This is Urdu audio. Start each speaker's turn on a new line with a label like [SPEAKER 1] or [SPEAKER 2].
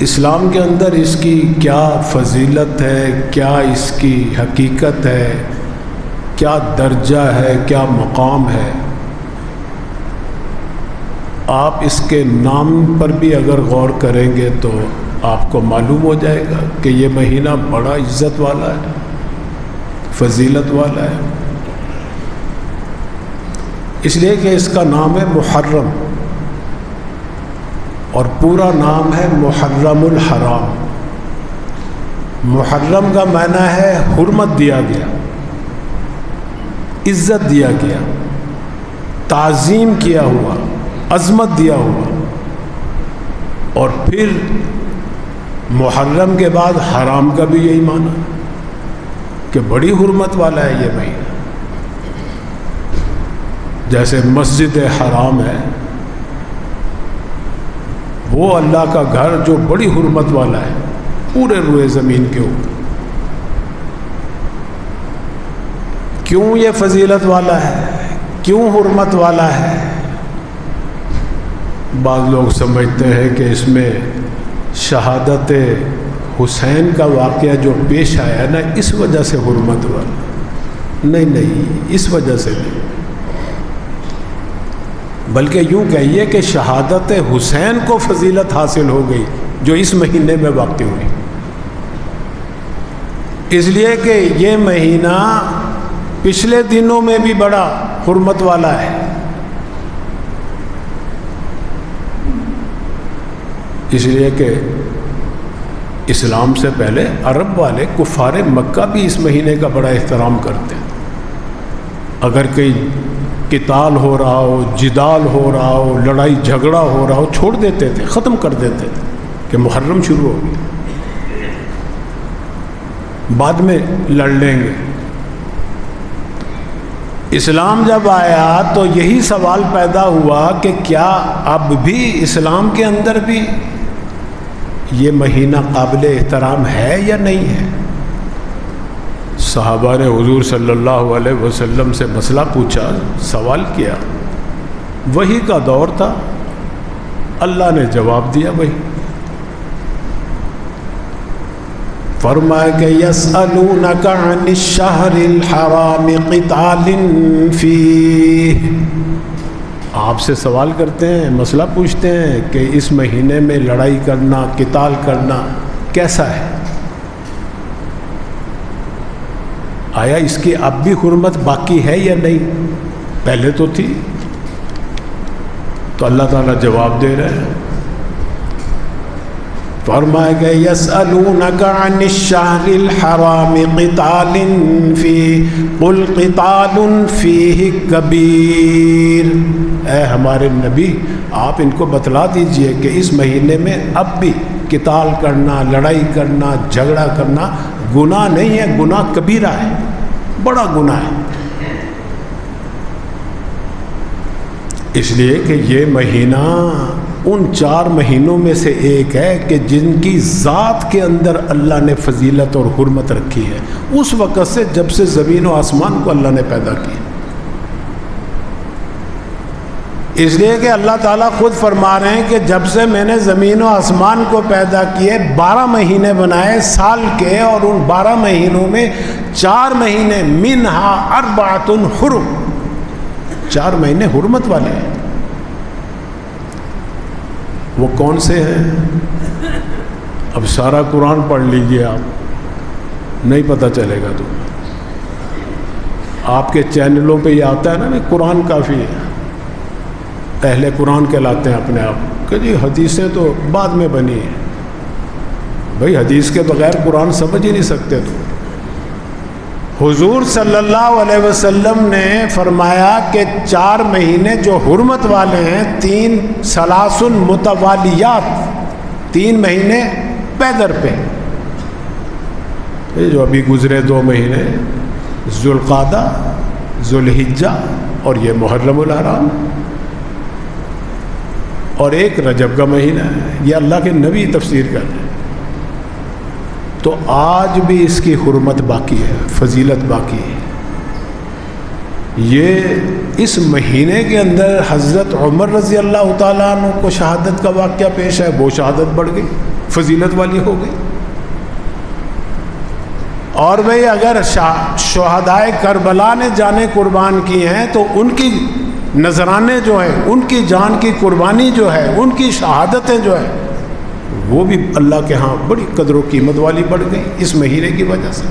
[SPEAKER 1] اسلام کے اندر اس کی کیا فضیلت ہے، کیا اس کی حقیقت ہے، کیا درجہ ہے، کیا مقام ہے، آپ اس کے نام پر بھی اگر غور کریں گے تو آپ کو معلوم ہو جائے گا کہ یہ مہینہ بڑا عزت والا ہے، فضیلت والا ہے، اس لیے کہ اس کا نام ہے محرم، اور پورا نام ہے محرم الحرام۔ محرم کا معنی ہے حرمت دیا گیا، عزت دیا گیا، تعظیم کیا ہوا، عظمت دیا ہوا، اور پھر محرم کے بعد حرام کا بھی یہی معنی کہ بڑی حرمت والا ہے یہ مہینہ۔ جیسے مسجد حرام ہے، وہ اللہ کا گھر جو بڑی حرمت والا ہے پورے روئے زمین کے اوپر۔ کیوں یہ فضیلت والا ہے، کیوں حرمت والا ہے؟ بعض لوگ سمجھتے ہیں کہ اس میں شہادت حسین کا واقعہ جو پیش آیا نا، اس وجہ سے حرمت والا۔ نہیں، اس وجہ سے نہیں، بلکہ یوں کہیے کہ شہادت حسین کو فضیلت حاصل ہو گئی جو اس مہینے میں واقع ہوئی، اس لیے کہ یہ مہینہ پچھلے دنوں میں بھی بڑا حرمت والا ہے۔ اس لیے کہ اسلام سے پہلے عرب والے کفار مکہ بھی اس مہینے کا بڑا احترام کرتے ہیں۔ اگر کہیں قتال ہو رہا ہو، جدال ہو رہا ہو، لڑائی جھگڑا ہو رہا ہو، چھوڑ دیتے تھے، ختم کر دیتے تھے کہ محرم شروع ہو گیا، بعد میں لڑ لیں گے۔ اسلام جب آیا تو یہی سوال پیدا ہوا کہ کیا اب بھی اسلام کے اندر بھی یہ مہینہ قابل احترام ہے یا نہیں ہے؟ صحابہ نے حضور صلی اللہ علیہ وسلم سے مسئلہ پوچھا، سوال کیا، وحی کا دور تھا، اللہ نے جواب دیا وہی۔ فرمایا کہ یسألونک عن الشہر الحرام قتال فیہ، آپ سے سوال کرتے ہیں، مسئلہ پوچھتے ہیں کہ اس مہینے میں لڑائی کرنا، قتال کرنا کیسا ہے؟ آیا اس کی اب بھی حرمت باقی ہے یا نہیں؟ پہلے تو تھی۔ تو اللہ تعالیٰ جواب دے رہے ہیں، فرمایا کہ یسألونک عن الشہر الحرام قتال فیہ قل قتال فیہ کبیر، اے ہمارے نبی آپ ان کو بتلا دیجئے کہ اس مہینے میں اب بھی قتال کرنا، لڑائی کرنا، جھگڑا کرنا گناہ نہیں ہے، گناہ کبیرہ ہے، بڑا گناہ ہے۔ اس لیے کہ یہ مہینہ ان 4 مہینوں میں سے ایک ہے کہ جن کی ذات کے اندر اللہ نے فضیلت اور حرمت رکھی ہے، اس وقت سے جب سے زمین و آسمان کو اللہ نے پیدا کیا۔ اس لیے کہ اللہ تعالیٰ خود فرما رہے ہیں کہ جب سے میں نے زمین و آسمان کو پیدا کیے 12 مہینے بنائے سال کے، اور ان 12 مہینوں میں 4 مہینے منہا 4 حرم، 4 مہینے حرمت والے ہیں۔ وہ کون سے ہیں؟ اب سارا قرآن پڑھ لیجئے، آپ نہیں پتہ چلے گا تو آپ کے چینلوں پہ یہ آتا ہے نا قرآن کافی ہے، اہل قرآن کہلاتے ہیں اپنے آپ کہ جی حدیثیں تو بعد میں بنی ہیں۔ بھئی حدیث کے بغیر قرآن سمجھ ہی نہیں سکتے۔ تو حضور صلی اللہ علیہ وسلم نے فرمایا کہ 4 مہینے جو حرمت والے ہیں، 3 سلاسل متوالیات، 3 مہینے پیدر پہ، یہ جو ابھی گزرے 2 مہینے ذوالقعدہ، ذوالحجہ اور یہ محرم الحرام، اور ایک رجب کا مہینہ ہے، یہ اللہ کے نبی تفسیر کر رہے ہیں۔ تو آج بھی اس کی حرمت باقی ہے، فضیلت باقی ہے۔ یہ اس مہینے کے اندر حضرت عمر رضی اللہ تعالیٰ عنہ کو شہادت کا واقعہ پیش ہے، وہ شہادت بڑھ گئی۔ فضیلت والی ہو گئی. اور بھئی اگر شہدائے کربلا نے جانیں قربان کی ہیں تو ان کی نذرانے جو ہیں، ان کی جان کی قربانی جو ہے، ان کی شہادتیں جو ہیں، وہ بھی اللہ کے ہاں بڑی قدر و قیمت والی بڑھ گئی اس مہینے کی وجہ سے.